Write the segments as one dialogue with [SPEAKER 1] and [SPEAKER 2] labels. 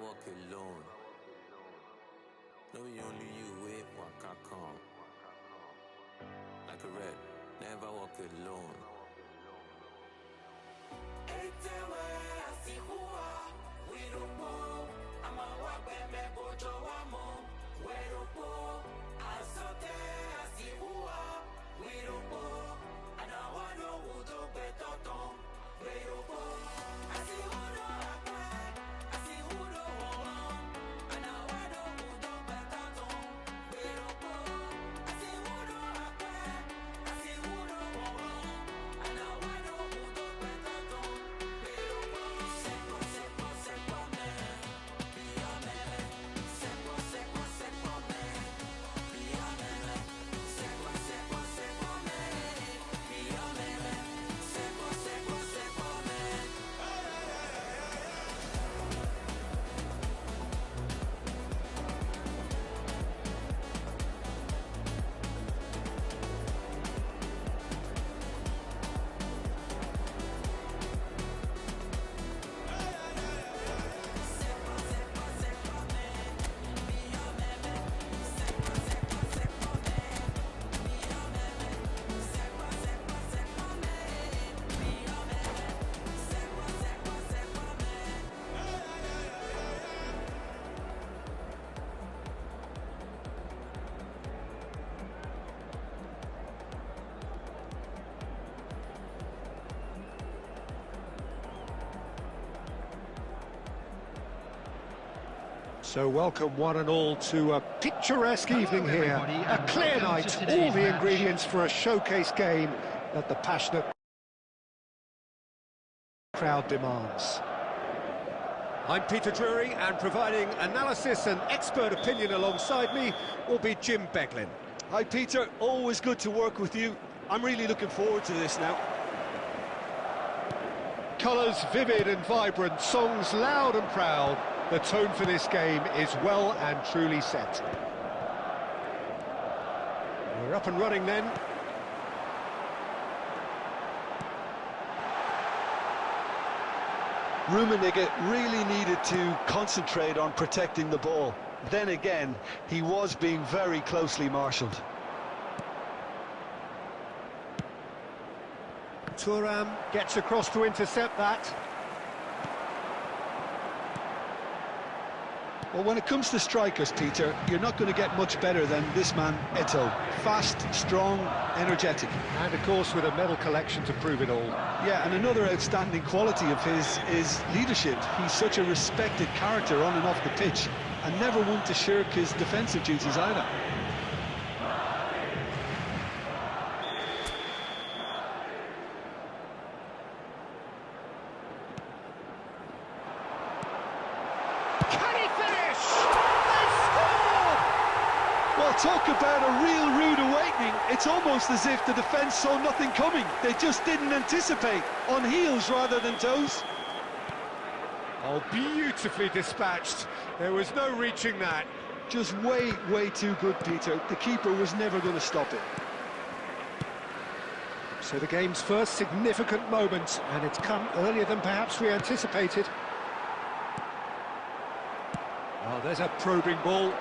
[SPEAKER 1] walk alone. Knowing only you wait, waka come. Like a red, never walk alone. Etewe asihua, wirupo, ama wabeme bojo wamo, wirupo, asote asihua, wirupo, anawano udo betoton, wirupo, asihudo akwe, asihudo wong, anawano udo betoton, wirupo, asihudo akwe, asihudo wong, anawano udo betoton, wirupo, sepo sepo sepo me, biya me, sepo sepo sepo me, biya me, sepo sepo sepo me, biya me, sepo sepo sepo me.
[SPEAKER 2] So welcome one and all to a picturesque evening here, a clear night, all the ingredients for a showcase game that the passionate crowd demands. I'm Peter Drury, and providing analysis and expert opinion alongside me will be Jim Beglin.
[SPEAKER 3] Hi Peter, always good to work with you. I'm really looking forward to this now.
[SPEAKER 2] Colours vivid and vibrant, songs loud and proud. The tone for this game is well and truly set. We're up and running then.
[SPEAKER 3] Rummenigge really needed to concentrate on protecting the ball. Then again, he was being very closely marshalled.
[SPEAKER 2] Thuram gets across to intercept that.
[SPEAKER 3] Well, when it comes to strikers, Peter, you're not going to get much better than this man, Eto'o. Fast, strong, energetic.
[SPEAKER 2] And of course with a medal collection to prove it all.
[SPEAKER 3] Yeah, and another outstanding quality of his is leadership. He's such a respected character on and off the pitch, and never one to shirk his defensive duties either. Talk about a real rude awakening. It's almost as if the defence saw nothing coming. They just didn't anticipate, on heels rather than toes.
[SPEAKER 2] Oh, beautifully dispatched. There was no reaching that.
[SPEAKER 3] Just way too good, Peter. The keeper was never going to stop it.
[SPEAKER 2] So the game's first significant moment, and it's come earlier than perhaps we anticipated. Oh, there's a probing ball.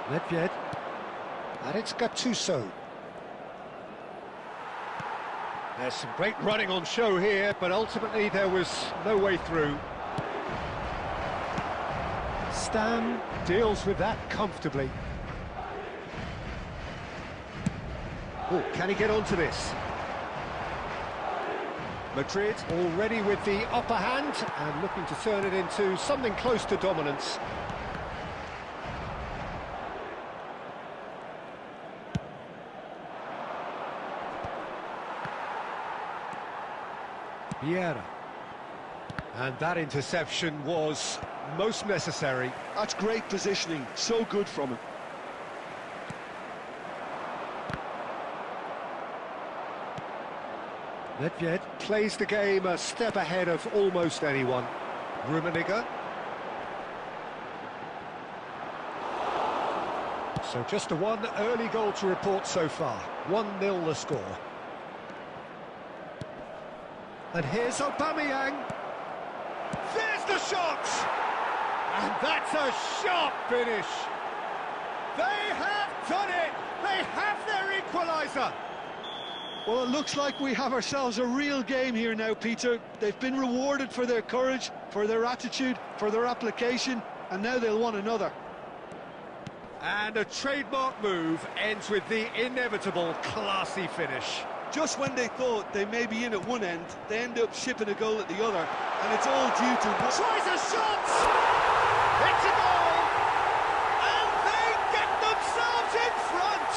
[SPEAKER 2] Nedved, and it's Gattuso. There's some great running on show here, but ultimately there was no way through. Stam deals with that comfortably. Oh, can he get onto this? Madrid already with the upper hand and looking to turn it into something close to dominance. Vieira. And that interception was most necessary.
[SPEAKER 3] That's great positioning, so good from him.
[SPEAKER 2] Nedved plays the game a step ahead of almost anyone. Rummenigge. So just the one early goal to report so far. 1-0 the score. And here's Aubameyang. shot! And that's a sharp finish. They have done it! They have their equaliser!
[SPEAKER 3] Well, it looks like we have ourselves a real game here now, Peter. They've been rewarded for their courage, for their attitude, for their application, and now they'll want another.
[SPEAKER 2] And a trademark move ends with the inevitable classy finish.
[SPEAKER 3] Just when they thought they may be in at one end, they end up shipping a goal at the other, and it's all due to...
[SPEAKER 2] Tries a shot! It's a goal! And they get themselves in front!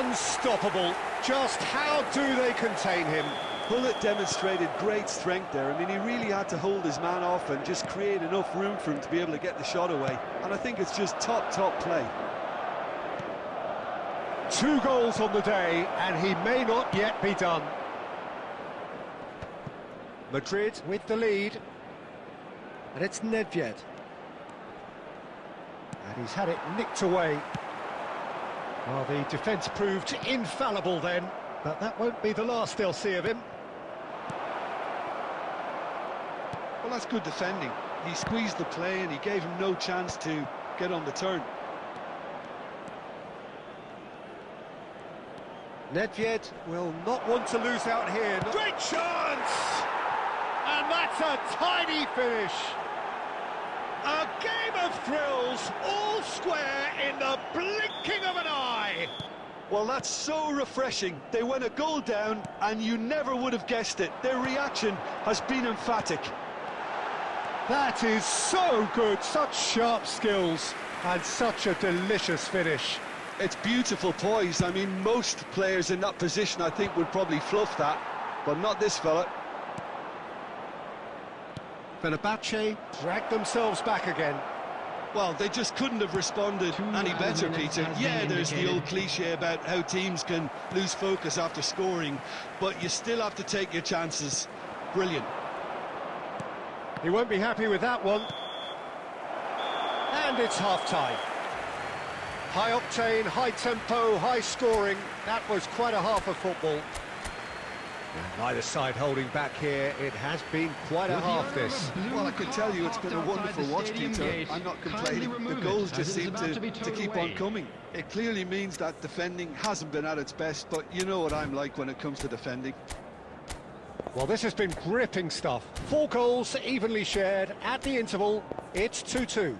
[SPEAKER 2] Unstoppable. Just how do they contain him?
[SPEAKER 3] Bullet demonstrated great strength there. I mean, he really had to hold his man off and just create enough room for him to be able to get the shot away. And I think it's just top play.
[SPEAKER 2] 2 goals on the day, and he may not yet be done. Madrid with the lead. And it's Nedved. And he's had it nicked away. Well, the defence proved infallible then, but that won't be the last they'll see of him.
[SPEAKER 3] Well, that's good defending. He squeezed the play and he gave him no chance to get on the turn.
[SPEAKER 2] Nedved will not want to lose out here. Great chance! And that's a tiny finish. A game of thrills, all square in the blinking of an eye.
[SPEAKER 3] Well, that's so refreshing. They went a goal down and you never would have guessed it. Their reaction has been emphatic.
[SPEAKER 2] That is so good, such sharp skills and such a delicious finish.
[SPEAKER 3] It's beautiful poise. I mean, most players in that position, I think, would probably fluff that, but not this fella.
[SPEAKER 2] Fenerbahce dragged themselves back again.
[SPEAKER 3] Well, they just couldn't have responded any better, Peter. Yeah, there's the old cliche about how teams can lose focus after scoring, but you still have to take your chances. Brilliant.
[SPEAKER 2] He won't be happy with that one. And it's half-time. High octane, high tempo, high scoring. That was quite a half of football. And neither side holding back here. It has been quite a half, this.
[SPEAKER 3] Well, I can tell you it's been a wonderful watch, Peter. I'm not complaining. The goals just seem to keep on coming. It clearly means that defending hasn't been at its best, but you know what I'm like when it comes to defending.
[SPEAKER 2] Well, this has been gripping stuff. 4 goals evenly shared. At the interval, it's 2-2.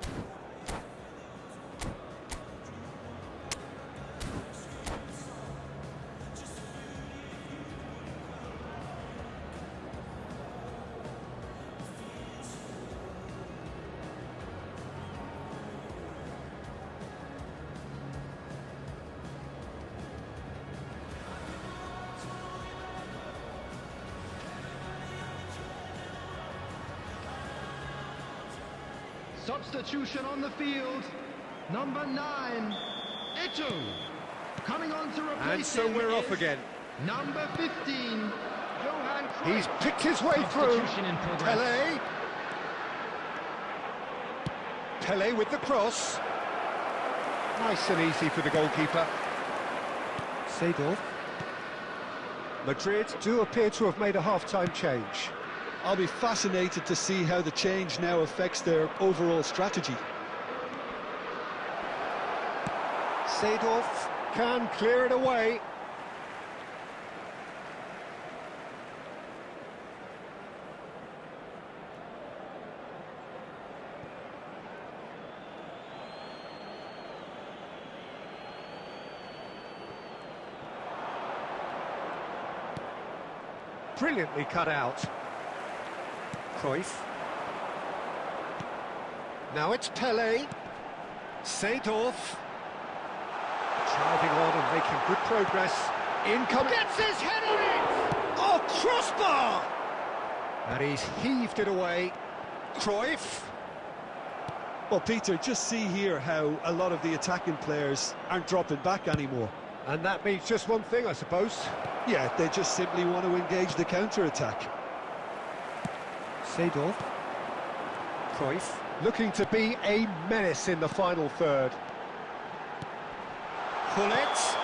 [SPEAKER 4] Substitution on the field, number 9, Eto'o. Coming on to replace
[SPEAKER 2] And so we're off again.
[SPEAKER 4] Number 15, Johan Cruyff.
[SPEAKER 2] He's picked his way through. Pelé. Pelé with the cross. Nice and easy for the goalkeeper. Seedorf. Madrid do appear to have made a half-time change.
[SPEAKER 3] I'll be fascinated to see how the change now affects their overall strategy.
[SPEAKER 2] Seedorf can clear it away. Brilliantly cut out. Cruyff. Now it's Pelé. Seedorf. Driving on and making good progress. Incoming. Gets his head on it! Oh, crossbar! And he's heaved it away. Cruyff.
[SPEAKER 3] Well, Peter, just see here how a lot of the attacking players aren't dropping back anymore.
[SPEAKER 2] And that means just one thing, I suppose.
[SPEAKER 3] Yeah, they just simply want to engage the counter-attack.
[SPEAKER 2] Seedorf. Cruyff looking to be a menace in the final third. Pull it.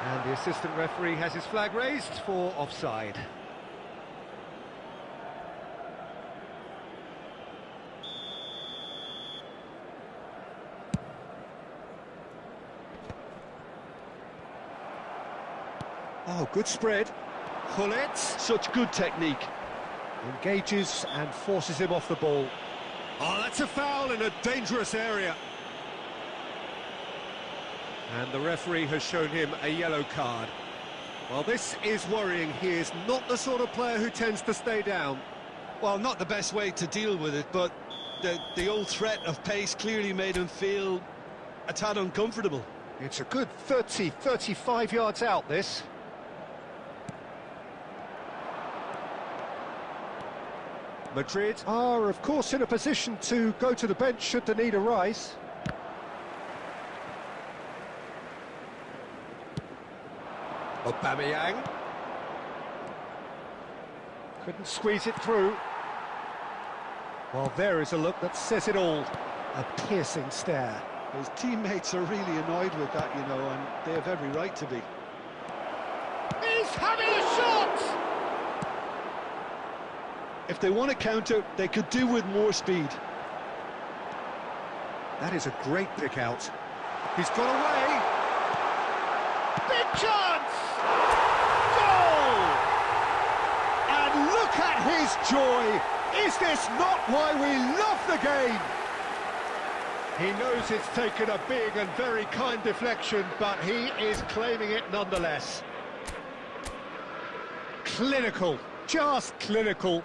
[SPEAKER 2] And the assistant referee has his flag raised for offside. Oh, good spread. Pull it.
[SPEAKER 3] Such good technique.
[SPEAKER 2] Engages and forces him off the ball. Oh, that's a foul in a dangerous area. And the referee has shown him a yellow card. Well, this is worrying. He is not the sort of player who tends to stay down.
[SPEAKER 3] Well, not the best way to deal with it, but the old threat of pace clearly made him feel a tad uncomfortable.
[SPEAKER 2] It's a good 30, 35 yards out, this. Madrid are, of course, in a position to go to the bench should the need arise. Aubameyang. Couldn't squeeze it through. Well, there is a look that says it all. A piercing stare.
[SPEAKER 3] His teammates are really annoyed with that, you know, and they have every right to be.
[SPEAKER 2] He's having a shot!
[SPEAKER 3] If they want to counter, they could do with more speed.
[SPEAKER 2] That is a great pick out. He's got away. Big chance! Goal! And look at his joy! Is this not why we love the game? He knows it's taken a big and very kind deflection, but he is claiming it nonetheless. Clinical, just clinical.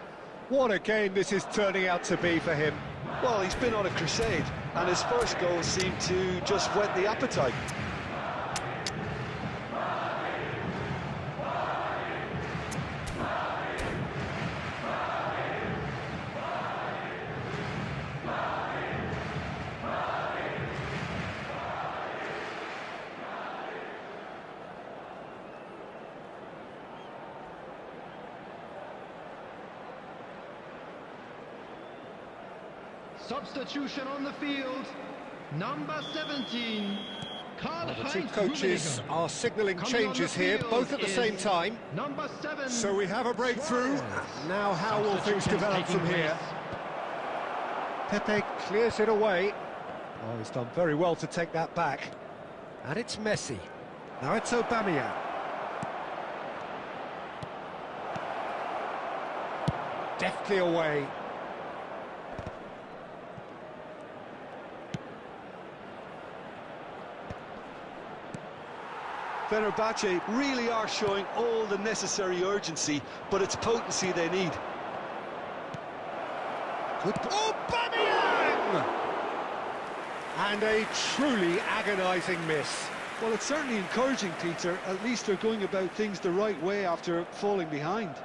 [SPEAKER 2] What a game this is turning out to be for him.
[SPEAKER 3] Well, he's been on a crusade, and his first goal seemed to just whet the appetite.
[SPEAKER 4] Substitution on the field, number 17.
[SPEAKER 2] The two coaches are signalling changes here, both at the same time.
[SPEAKER 4] Number 7.
[SPEAKER 2] So we have a breakthrough. Now how will things develop from here? Pepe clears it away. Oh, he's done very well to take that back. And it's Messi. Now it's Aubameyang. Deftly away.
[SPEAKER 3] Fenerbahce really are showing all the necessary urgency, but it's potency they need.
[SPEAKER 2] Good. Aubameyang! And a truly agonising miss.
[SPEAKER 3] Well, it's certainly encouraging, Peter. At least they're going about things the right way after falling behind.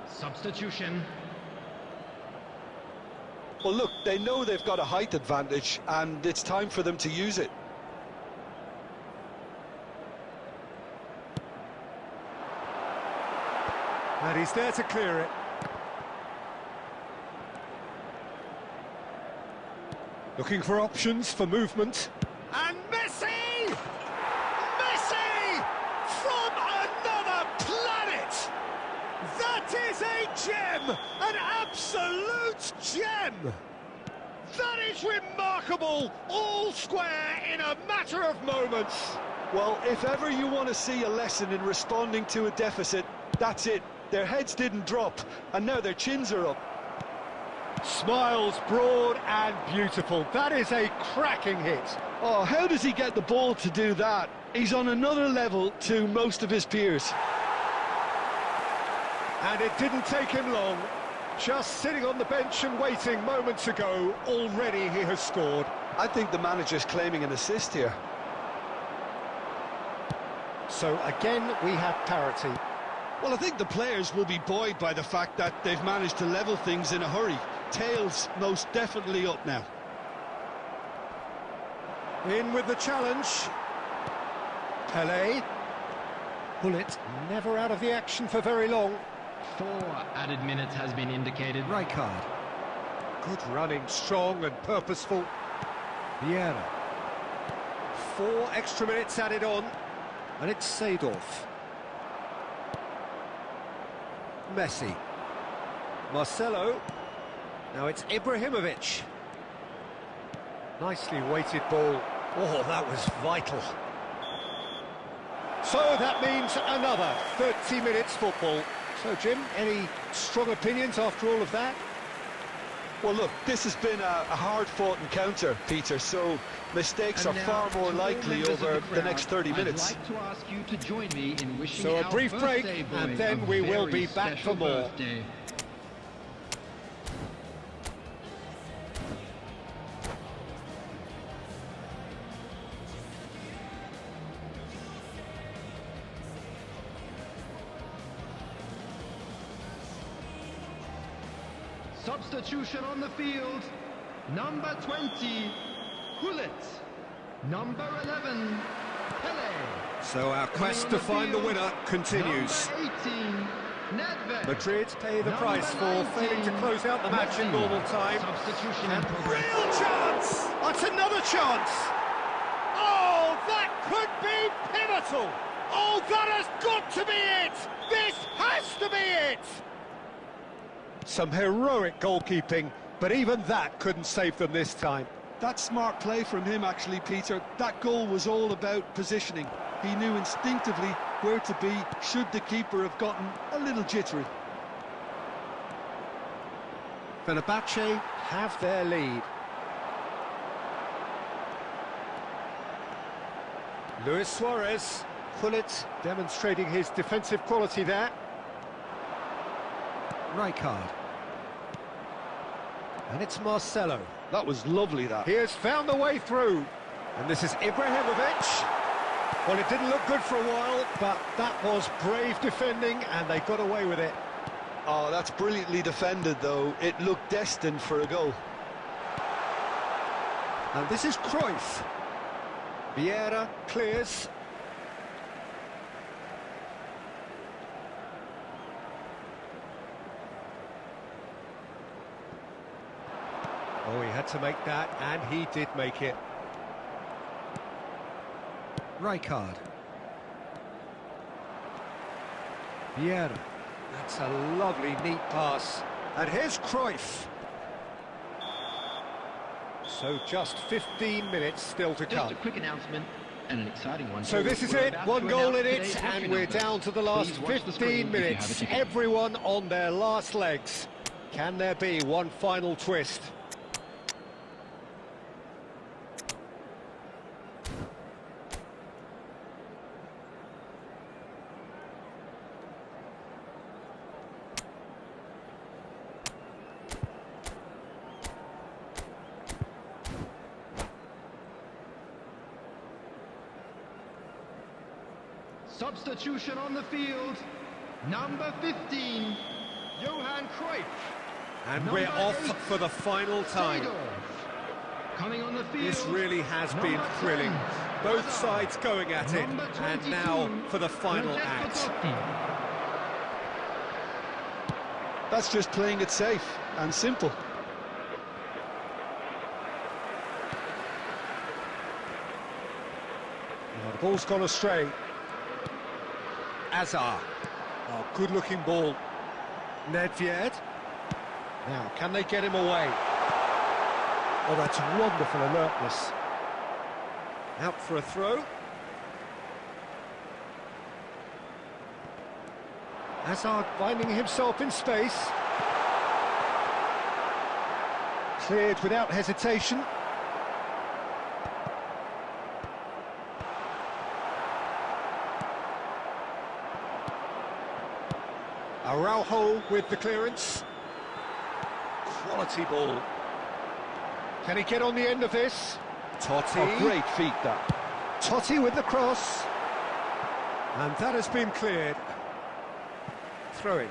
[SPEAKER 4] Substitution.
[SPEAKER 3] Well, look, they know they've got a height advantage, and it's time for them to use it.
[SPEAKER 2] And he's there to clear it. Looking for options for movement. And Messi! Messi! From another planet! That is a gem! An absolute gem! That is remarkable! All square in a matter of moments.
[SPEAKER 3] Well, if ever you want to see a lesson in responding to a deficit, that's it. Their heads didn't drop, and now their chins are up.
[SPEAKER 2] Smiles broad and beautiful. That is a cracking hit.
[SPEAKER 3] Oh, how does he get the ball to do that? He's on another level to most of his peers.
[SPEAKER 2] And it didn't take him long. Just sitting on the bench and waiting moments ago, already he has scored.
[SPEAKER 3] I think the manager's claiming an assist here.
[SPEAKER 2] So again, we have parity.
[SPEAKER 3] Well, I think the players will be buoyed by the fact that they've managed to level things in a hurry. Tails most definitely up now.
[SPEAKER 2] In with the challenge. Pele. Bullet never out of the action for very long.
[SPEAKER 4] 4 added minutes has been indicated.
[SPEAKER 2] Rijkaard. Good running, strong and purposeful. Vieira. 4 extra minutes added on. And it's Seedorf. Messi. Marcelo. Now it's Ibrahimovic. Nicely weighted ball. Oh, that was vital. So that means another 30 minutes football. So, Jim, any strong opinions after all of that?
[SPEAKER 3] Well, look, this has been a hard-fought encounter, Peter, so mistakes are far more likely over the next 30 minutes.
[SPEAKER 4] I'd like to ask you to join me in wishing
[SPEAKER 2] So a
[SPEAKER 4] our
[SPEAKER 2] brief break,
[SPEAKER 4] birthday boy
[SPEAKER 2] and then
[SPEAKER 4] a
[SPEAKER 2] we will
[SPEAKER 4] very
[SPEAKER 2] be back
[SPEAKER 4] special
[SPEAKER 2] for more.
[SPEAKER 4] birthday. Substitution on the field. Number 20, Hullet. Number 11, Pele.
[SPEAKER 2] So our quest to find the winner continues.
[SPEAKER 4] Number 18, Nedved.
[SPEAKER 2] Madrid pay the price for failing to close out the match in normal time.
[SPEAKER 4] Substitution in
[SPEAKER 2] And
[SPEAKER 4] progress.
[SPEAKER 2] real chance! That's another chance! Oh, that could be pivotal! Oh, that has got to be it! This has to be it! Some heroic goalkeeping, but even that couldn't save them this time.
[SPEAKER 3] That's smart play from him, actually, Peter. That goal was all about positioning. He knew instinctively where to be should the keeper have gotten a little jittery.
[SPEAKER 2] Fenerbahce have their lead. Luis Suarez, Hullet demonstrating his defensive quality there. Rijkaard. And it's Marcelo.
[SPEAKER 3] That was lovely, that.
[SPEAKER 2] He has found the way through. And this is Ibrahimovic. Well, it didn't look good for a while, but that was brave defending, and they got away with it.
[SPEAKER 3] Oh, that's brilliantly defended, though. It looked destined for a goal.
[SPEAKER 2] And this is Cruyff. Vieira clears. Oh, he had to make that, and he did make it. Rijkaard. Vieira. That's a lovely, neat pass. And here's Cruyff. So just 15 minutes still to come.
[SPEAKER 4] Just a quick announcement and an exciting one.
[SPEAKER 2] So this is
[SPEAKER 4] We're
[SPEAKER 2] it,
[SPEAKER 4] about
[SPEAKER 2] one
[SPEAKER 4] to
[SPEAKER 2] goal
[SPEAKER 4] announce
[SPEAKER 2] in it,
[SPEAKER 4] today's
[SPEAKER 2] and
[SPEAKER 4] watch
[SPEAKER 2] we're
[SPEAKER 4] announcement.
[SPEAKER 2] down to the last
[SPEAKER 4] Please watch the screen
[SPEAKER 2] 15
[SPEAKER 4] if you have a
[SPEAKER 2] minutes.
[SPEAKER 4] ticket.
[SPEAKER 2] Everyone on their last legs. Can there be one final twist?
[SPEAKER 4] Substitution on the field. Number 15, Johan Cruyff.
[SPEAKER 2] And
[SPEAKER 4] Number
[SPEAKER 2] we're off
[SPEAKER 4] 8,
[SPEAKER 2] for the final time.
[SPEAKER 4] Seedorf. Coming on the field.
[SPEAKER 2] This really has been
[SPEAKER 4] Number
[SPEAKER 2] thrilling.
[SPEAKER 4] 10,
[SPEAKER 2] Both
[SPEAKER 4] Hazard.
[SPEAKER 2] sides going at it,
[SPEAKER 4] Number
[SPEAKER 2] and
[SPEAKER 4] 22,
[SPEAKER 2] now for the final act.
[SPEAKER 4] Francesco
[SPEAKER 3] That's just playing it safe and simple.
[SPEAKER 2] Now the ball's gone astray. Azar. Oh, good-looking ball. Nedved. Now, can they get him away? Oh, that's wonderful alertness. Out for a throw. Hazard finding himself in space. Cleared without hesitation. Araujo with the clearance. Quality ball. Can he get on the end of this? Totti.
[SPEAKER 3] Oh, great feat, that.
[SPEAKER 2] Totti with the cross. And that has been cleared. Throw-in.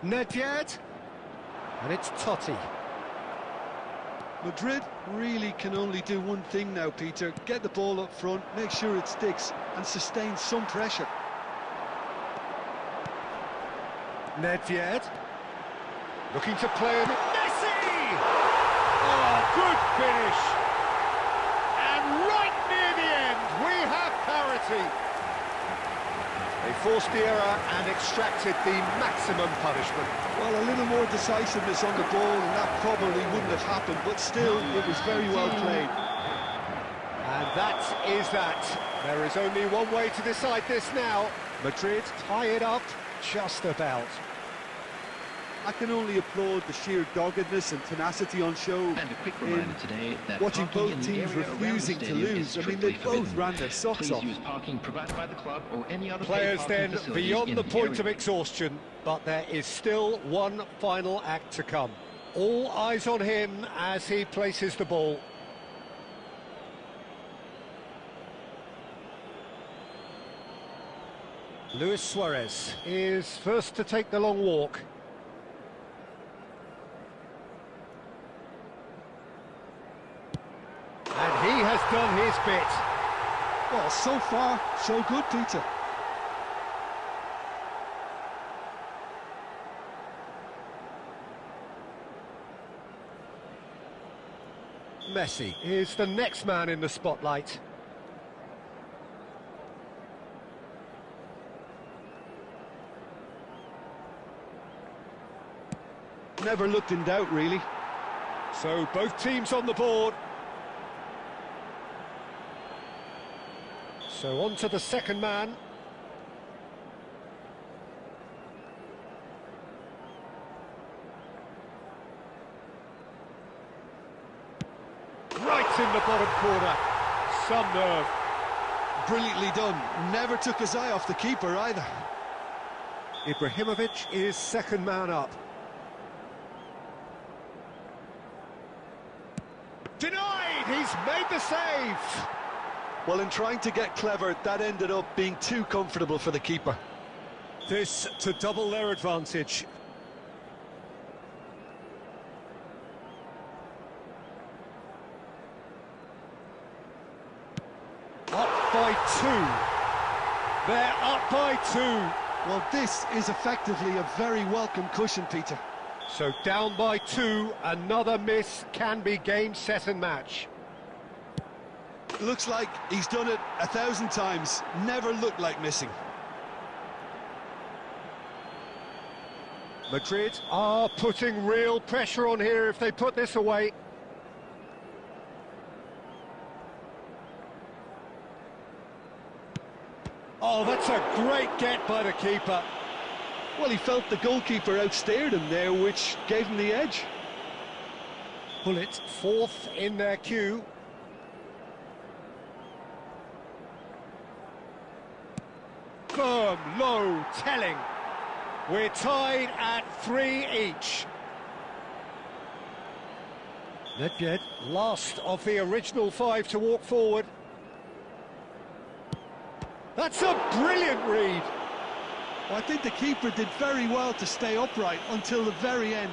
[SPEAKER 2] Nedved. And it's Totti.
[SPEAKER 3] Madrid really can only do one thing now, Peter. Get the ball up front, make sure it sticks, and sustain some pressure.
[SPEAKER 2] Nedved. Looking to play it. Messi! Oh, good finish! And right near the end, we have parity. They forced the error and extracted the maximum punishment.
[SPEAKER 3] Well, a little more decisiveness on the ball, and that probably wouldn't have happened, but still, it was very well played.
[SPEAKER 2] And that is that. There is only one way to decide this now. Madrid tie it up just about.
[SPEAKER 3] I can only applaud the sheer doggedness and tenacity on show.
[SPEAKER 5] And a quick reminder today that
[SPEAKER 3] watching
[SPEAKER 5] parking
[SPEAKER 3] both
[SPEAKER 5] in the
[SPEAKER 3] teams
[SPEAKER 5] area around the
[SPEAKER 3] refusing to
[SPEAKER 5] stadium
[SPEAKER 3] lose.
[SPEAKER 5] is
[SPEAKER 3] I mean, they
[SPEAKER 5] strictly
[SPEAKER 3] both ran their socks
[SPEAKER 5] Please
[SPEAKER 3] off.
[SPEAKER 5] use parking provided by the club or any other
[SPEAKER 2] Players
[SPEAKER 5] paid parking
[SPEAKER 2] then
[SPEAKER 5] facilities
[SPEAKER 2] beyond
[SPEAKER 5] in
[SPEAKER 2] the point
[SPEAKER 5] area.
[SPEAKER 2] of exhaustion, but there is still one final act to come. All eyes on him as he places the ball. Luis Suarez is first to take the long walk. And he has done his bit.
[SPEAKER 3] Well, so far, so good, Peter.
[SPEAKER 2] Messi is the next man in the spotlight.
[SPEAKER 3] Never looked in doubt, really.
[SPEAKER 2] So both teams on the board. So on to the second man. Right in the bottom corner. Some nerve.
[SPEAKER 3] Brilliantly done. Never took his eye off the keeper either.
[SPEAKER 2] Ibrahimovic is second man up. Denied! He's made the save!
[SPEAKER 3] Well, in trying to get clever, that ended up being too comfortable for the keeper.
[SPEAKER 2] This to double their advantage. Up by 2. They're up by 2.
[SPEAKER 3] Well, this is effectively a very welcome cushion, Peter.
[SPEAKER 2] So down by 2, another miss can be game, set and match.
[SPEAKER 3] Looks like he's done it 1,000 times. Never looked like missing.
[SPEAKER 2] Madrid are putting real pressure on here if they put this away. Oh, that's a great get by the keeper.
[SPEAKER 3] Well, he felt the goalkeeper outsteered him there, which gave him the edge.
[SPEAKER 2] Bullet fourth in their queue. Firm, low, telling. We're tied at 3 each. Nedved, last of the original 5 to walk forward. That's a brilliant read.
[SPEAKER 3] Well, I think the keeper did very well to stay upright until the very end.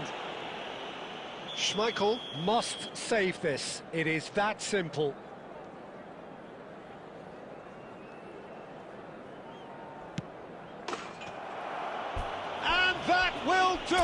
[SPEAKER 2] Schmeichel must save this. It is that simple. And that will do.